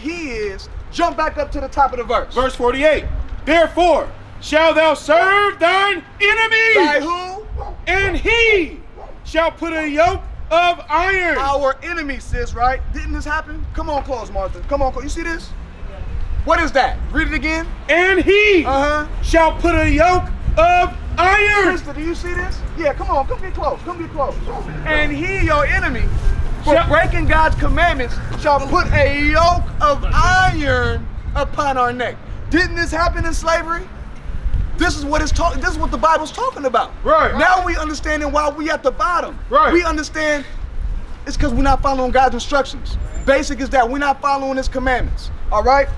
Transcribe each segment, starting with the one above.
he is, jump back up to the top of the verse. Verse 48. Therefore shalt thou serve thine enemy. By who? And he shall put a yoke of iron. Our enemy, sis, right? Didn't this happen? Come on, close, Martha. Come on, close. You see this? What is that? Read it again. And he shall put a yoke of iron. Krista, do you see this? Yeah, come on, come get close, come get close. And he, your enemy, for breaking God's commandments, shall put a yoke of iron upon our neck. Didn't this happen in slavery? This is what it's talking. This is what the Bible's talking about. Right. Now we understanding why we at the bottom. Right. We understand it's because we're not following God's instructions. Basic is that we're not following His commandments. All right.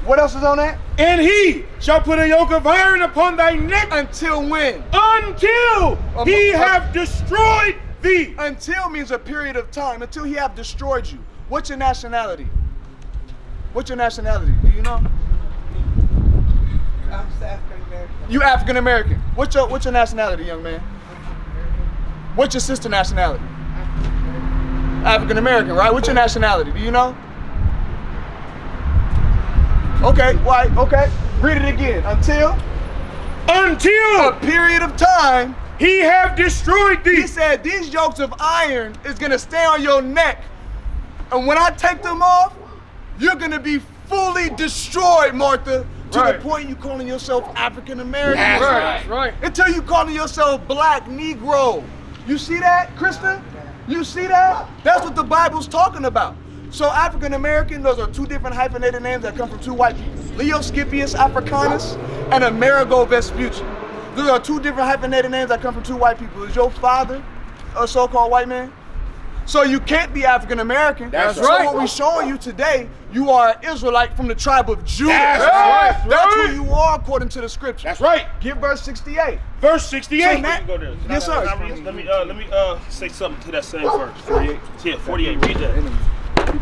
What else is on that? And he shall put a yoke of iron upon thy neck. Until when? Until he have destroyed thee. Until means a period of time. Until he have destroyed you. What's your nationality? What's your nationality? Do you know? I'm African American. You African American. What's your nationality, young man? What's your sister nationality? African American, right? What's your nationality? Do you know? Okay, white. Okay. Read it again. Until a period of time he have destroyed thee. He said these yokes of iron is gonna stay on your neck, and when I take them off, you're gonna be fully destroyed, Martha. To the point you calling yourself African American. That's right. Until you calling yourself Black Negro. You see that, Krista? You see that? That's what the Bible's talking about. So African American, those are two different hyphenated names that come from two white people. Leo Scipius Africanus and Amerigo Vespucci. Those are two different hyphenated names that come from two white people. Is your father a so-called white man? So you can't be African American. That's so right. what we're showing you today, you are an Israelite from the tribe of Judah. That's who you are according to the scripture. That's right. Give verse 68. Verse 68. So that, Go there. yes, sir. Let me say something to that same verse. 48. Yeah, 48. Read that.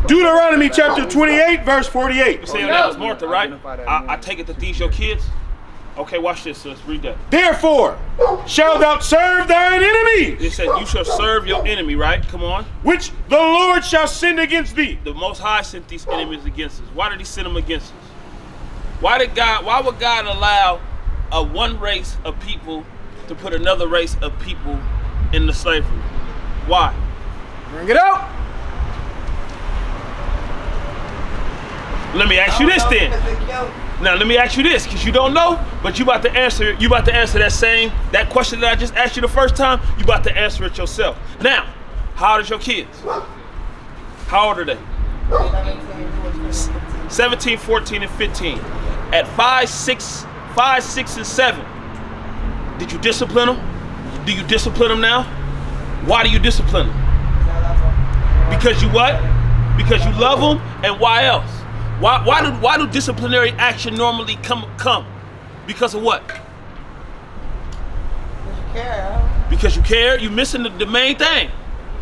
Deuteronomy chapter 28, verse 48. You say that was Martha, right? I take it that these your kids? Okay, watch this, sis. Read that. Therefore shalt thou serve thine enemies. It said you shall serve your enemy, right? Come on. Which the Lord shall send against thee. The Most High sent these enemies against us. Why did He send them against us? Why would God allow a one race of people to put another race of people into slavery? Why? Bring it out. Let me ask you this then. Now let me ask you this, because you don't know, but you about to answer that question that I just asked you the first time, you about to answer it yourself. Now, how old is your kids? How old are they? 17, 14, and 15. At 5, 6, and 7, did you discipline them? Do you discipline them now? Why do you discipline them? Because you what? Because you love them, and why else? Why do disciplinary action normally come? Because of what? Because you care. You missing the main thing.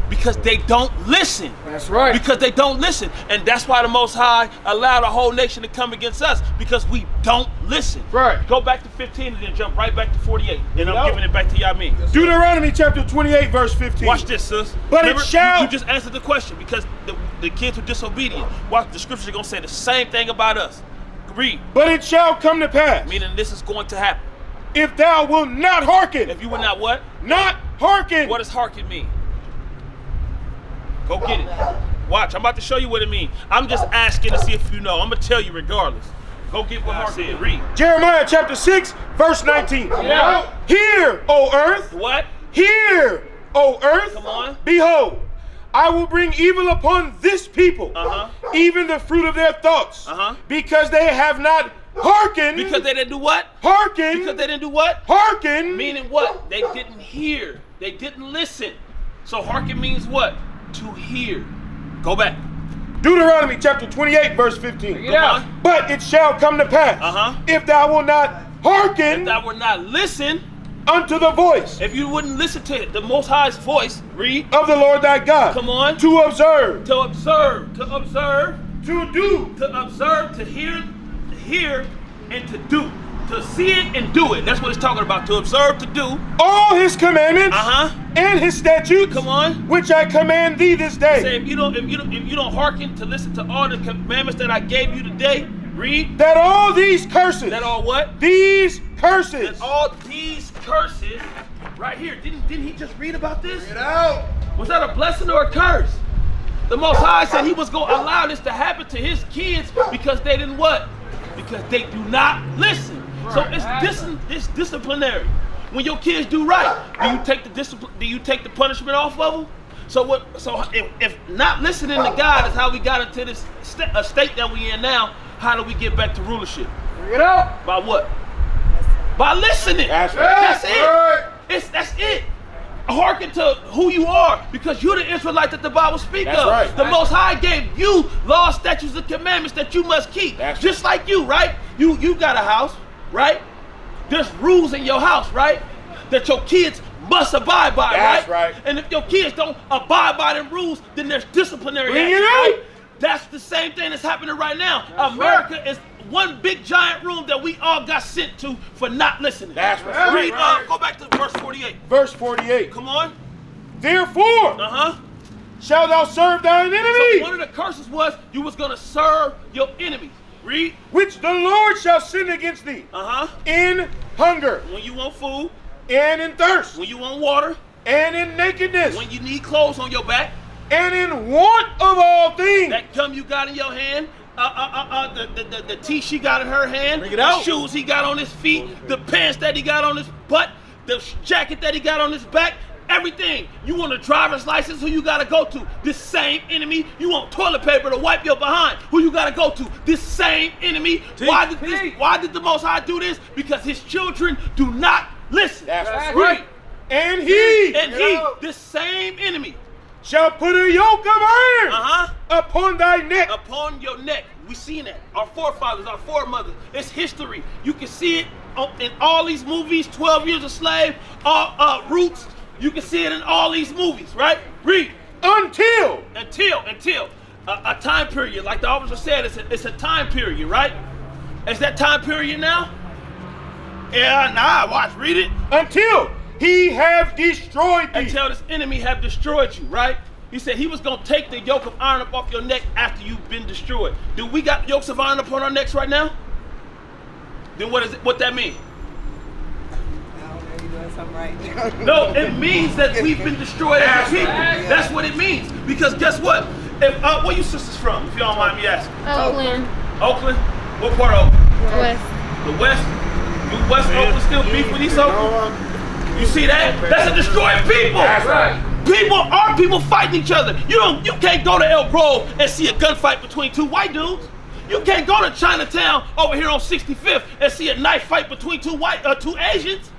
Because they don't listen. That's right. Because they don't listen. And that's why the Most High allowed a whole nation to come against us. Because we don't listen. Right. Go back to 15 and then jump right back to 48. And I'm giving it back to Yamin. Deuteronomy chapter 28, verse 15. Watch this, sis. But Remember, it shall... You just answered the question because the kids were disobedient. Watch, the scriptures are going to say the same thing about us. Read. But it shall come to pass. Meaning this is going to happen. If thou wilt not hearken. If you will not what? Not hearken. What does hearken mean? Go get it. Watch, I'm about to show you what it means. I'm just asking to see if you know. I'm going to tell you regardless. Go get what Mark said. Read. Jeremiah chapter 6, verse 19. Yeah. Hear, O earth. What? Hear, O earth. Come on. Behold, I will bring evil upon this people, even the fruit of their thoughts, because they have not hearkened. Because they didn't do what? Hearken. Because they didn't do what? Hearken. Meaning what? They didn't hear. They didn't listen. So hearken means what? To hear. Go back. Deuteronomy chapter 28, verse 15. But it shall come to pass, if thou wilt not hearken, if thou wilt not listen unto the voice, if you wouldn't listen to the Most High's voice, read, of the Lord thy God. Come on. To observe. To observe. To observe. To do. To observe. To hear, and to do. To see it and do it. That's what it's talking about. To observe, to do all his commandments and his statutes, Come on. which I command thee this day. Say, if you don't hearken to listen to all the commandments that I gave you today, read. That all these curses. That all what? These curses. That all these curses, right here. Didn't he just read about this? Get out. Was that a blessing or a curse? The Most High said he was going to allow this to happen to his kids because they didn't what? Because they do not listen. So it's disciplinary. When your kids do right, do you take the discipline? Do you take the punishment off of them? So what? So if not listening to God is how we got into this state that we in now, how do we get back to rulership? Bring it out. By what? By listening. That's right. That's it. That's it. Hearken to who you are, because you're the Israelite that the Bible speaks of. Right. The Most High gave you laws, statutes, and commandments that you must keep. That's just like you, right? You got a house, right? There's rules in your house, right? That your kids must abide by, That's right. And if your kids don't abide by them rules, then there's disciplinary Bring action, it right? out. That's the same thing that's happening right now. America is one big giant room that we all got sent to for not listening. That's right. Read, go back to verse 48. Verse 48. Come on. Therefore, shalt thou serve thine So enemy, one of the curses was you was gonna serve your enemies. Read. which the Lord shall send against thee, in hunger, When you want food, and in thirst, when you want water, and in nakedness, when you need clothes on your back, and in want of all things. that gum you got in your hand, the tea she got in her hand, Bring it the out. shoes he got on his feet, the pants that he got on his butt, the jacket that he got on his back, everything. You want a driver's license, who you gotta go to? This same enemy. You want toilet paper to wipe your behind, who you gotta go to? This same enemy. Why did the Most High do this? Because his children do not listen. That's right. And he This same enemy, shall put a yoke of iron upon thy neck. upon your neck. We seen that. Our forefathers, our foremothers. It's history. You can see it in all these movies. 12 Years a Slave, Roots. You can see it in all these movies, right? Read. Until A time period, like the officer said, it's a time period, right? Is that time period now? Yeah, nah, watch, read it. until he have destroyed thee. Until this enemy have destroyed you, right? He said he was going to take the yoke of iron up off your neck after you've been destroyed. Do we got yokes of iron upon our necks right now? Then what that mean? Right. No, it means that we've been destroyed as a people. That's what it means. Because guess what? If where you sisters from, if you don't mind me asking? Oakland. Oakland? What part of Oakland? West. The West? You West Oakland still beef with East Oakland? You see that? That's a destroyed people. That's right. People fighting each other. You can't go to El Grove and see a gunfight between two white dudes. You can't go to Chinatown over here on 65th and see a knife fight between two Asians.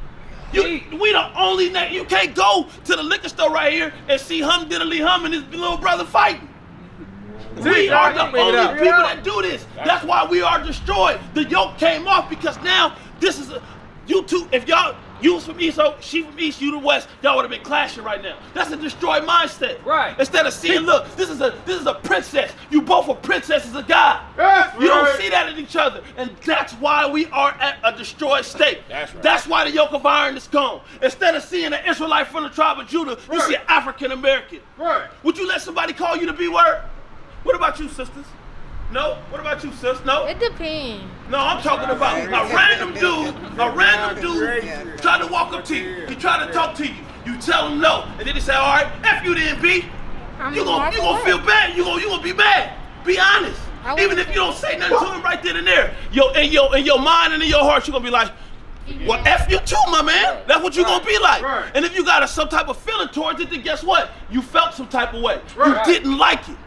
We the only you can't go to the liquor store right here and see Hum Diddly Hum and his little brother fighting. We are the only people that do this. That's why we are destroyed. The yoke came off because now this is you two. If you was from East, she from East, you the West, y'all would have been clashing right now. That's a destroyed mindset. Right. Instead of seeing, look, this is a princess. You both are princesses of God. That's You right. don't see that in each other. And that's why we are at a destroyed state. That's right. That's why the yoke of iron is gone. Instead of seeing an Israelite from the tribe of Judah, you see an African American. Right. Would you let somebody call you the B word? What about you, sisters? No? What about you, sis? No? It depends. No, I'm talking about a random dude tried to walk up to you. He tried to talk to you. You tell him no. And then he say, all right, F you then, B. You gonna feel bad. You gonna be mad. Be honest. Even if you don't say nothing to him right then and there. In your mind and in your heart, you're gonna be like, well, F you too, my man. That's what you're gonna be like. Right. And if you got some type of feeling towards it, then guess what? You felt some type of way. Right. You didn't like it.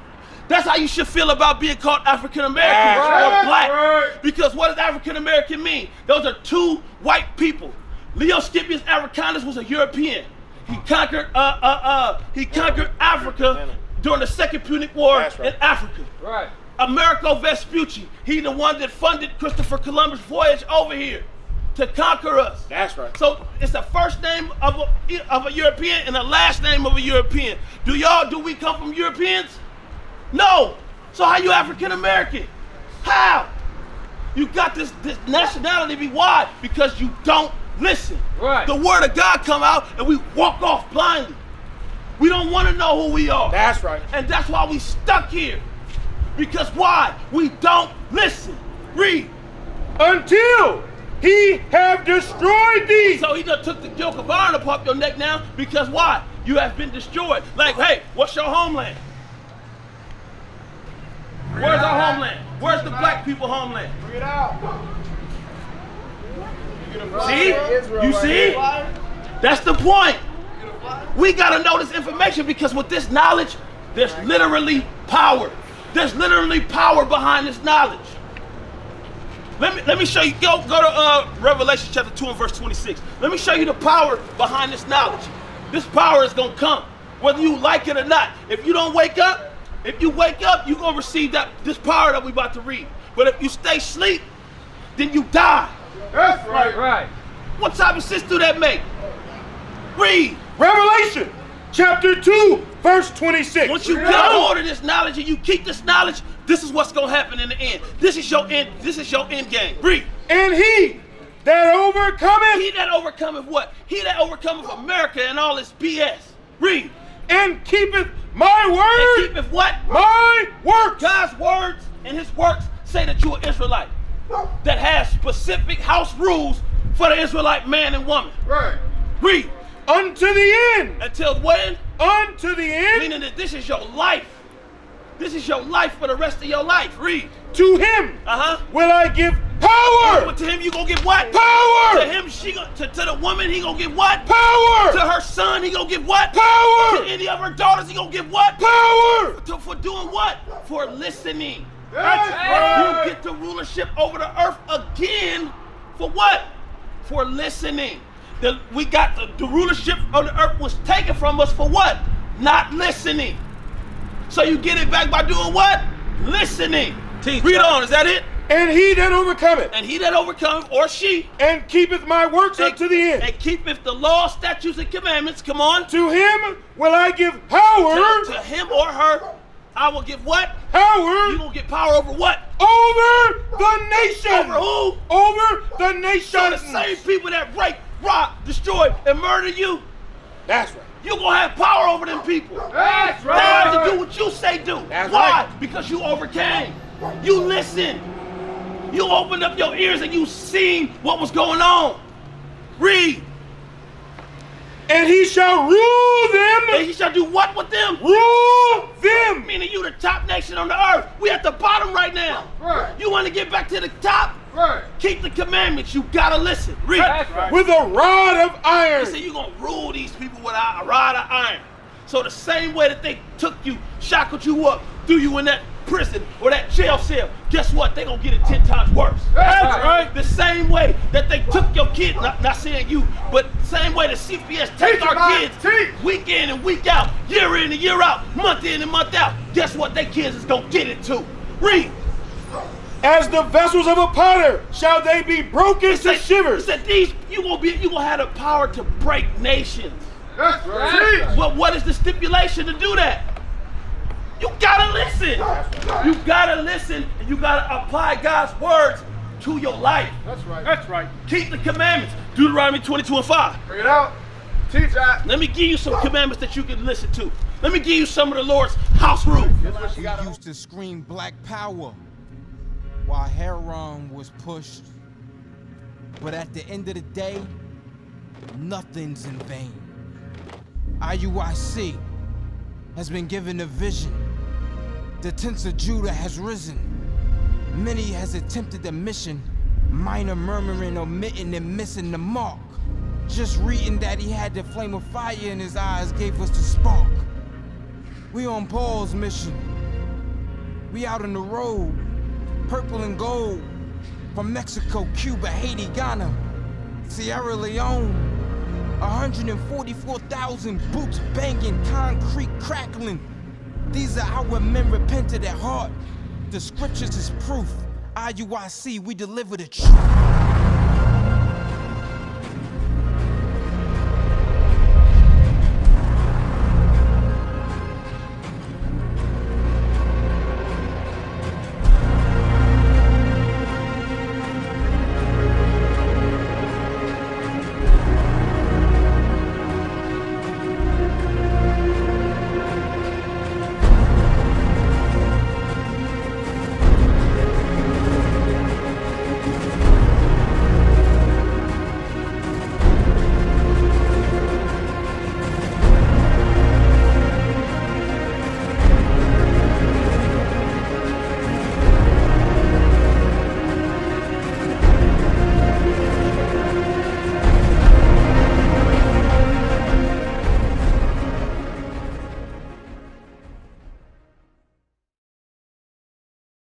That's how you should feel about being called African American or black. Right. Because what does African American mean? Those are two white people. Leo Scipius Africanus was a European. He conquered Africa during the Second Punic War in Africa. Right. Amerigo Vespucci, he the one that funded Christopher Columbus' voyage over here to conquer us. That's right. So it's the first name of a European and the last name of a European. Do we come from Europeans? No. So how you African American? How? You got this nationality be why? Because you don't listen. Right. The word of God come out and we walk off blindly. We don't want to know who we are. That's right. And that's why we stuck here. Because why? We don't listen. Read. Until he have destroyed thee. So he done took the yoke of iron upon your neck now. Because why? You have been destroyed. Like, hey, what's your homeland? Where's our homeland? Where's the black people homeland? Bring it out. See? You see? That's the point. We gotta know this information because with this knowledge, there's literally power. There's literally power behind this knowledge. Let me show you. Go to Revelation chapter 2 and verse 26. Let me show you the power behind this knowledge. This power is gonna come, whether you like it or not. If you don't wake up, you're gonna receive this power that we about to read. But if you stay asleep, then you die. That's right. Right. What type of sense do that make? Read. Revelation chapter 2, verse 26. Once you get a hold of this knowledge and you keep this knowledge, this is what's gonna happen in the end. This is your end game. Read. And he that overcometh. He that overcometh what? He that overcometh America and all its BS. Read. And keepeth my word. And keepeth what? My works. God's words and his works say that you're an Israelite that has specific house rules for the Israelite man and woman. Right. Read. Unto the end. Until when? Unto the end. Meaning that this is your life. This is your life for the rest of your life. Read. To him will I give power. But to him you gonna give what? Power. To him to the woman he gonna give what? Power. To her son he gonna give what? Power. To any of her daughters he gonna give what? Power. For doing what? For listening. That's right. You get the rulership over the earth again for what? For listening. We got the rulership of the earth was taken from us for what? Not listening. So you get it back by doing what? Listening. Read on, is that it? And he that overcometh. And he that overcometh, or she. And keepeth my works unto the end. And keepeth the law, statutes, and commandments. Come on. To him will I give power. To him or her, I will give what? Power. You gonna get power over what? Over the nation. Over who? Over the nation. So the same people that rape, rob, destroy, and murder you. That's right. You're gonna have power over them people. That's right. They have to do what you say do. That's Why? right. Because you overcame. You listened. You opened up your ears and you seen what was going on. Read. And he shall rule them. And he shall do what with them? Rule them. Meaning you the top nation on the earth. We at the bottom right now. Right. You want to get back to the top? Right. Keep the commandments. You gotta listen. Read. Right. With a rod of He iron. said you're gonna rule these people with a rod of iron. So the same way that they took you, shackled you up, threw you in that prison or that jail cell, guess what? They gonna get it 10 times worse. That's right. The same way that they took your kid, not saying you, but same way that CPS take Teach our about kids teach. week in and week out, year in and year out, month in and month out. Guess what? They kids is gonna get it too. Read. As the vessels of a potter shall they be broken to shivers. He said you gonna have the power to break nations. That's right. But what is the stipulation to do that? You gotta listen. You gotta listen and you gotta apply God's words to your life. That's right. That's right. Keep the commandments. Deuteronomy 22 and 5. Bring it out. Teach that. Let me give you some commandments that you can listen to. Let me give you some of the Lord's house rules. We used to scream black power while Heron was pushed. But at the end of the day, nothing's in vain. IUIC has been given a vision. The tents of Judah has risen. Many has attempted the mission, minor murmuring, omitting, and missing the mark. Just reading that he had the flame of fire in his eyes gave us the spark. We on Paul's mission. We out on the road, purple and gold, from Mexico, Cuba, Haiti, Ghana, Sierra Leone. 144,000 boots banging, concrete crackling. These are our men repented at heart. The scriptures is proof. IUIC, we deliver the truth.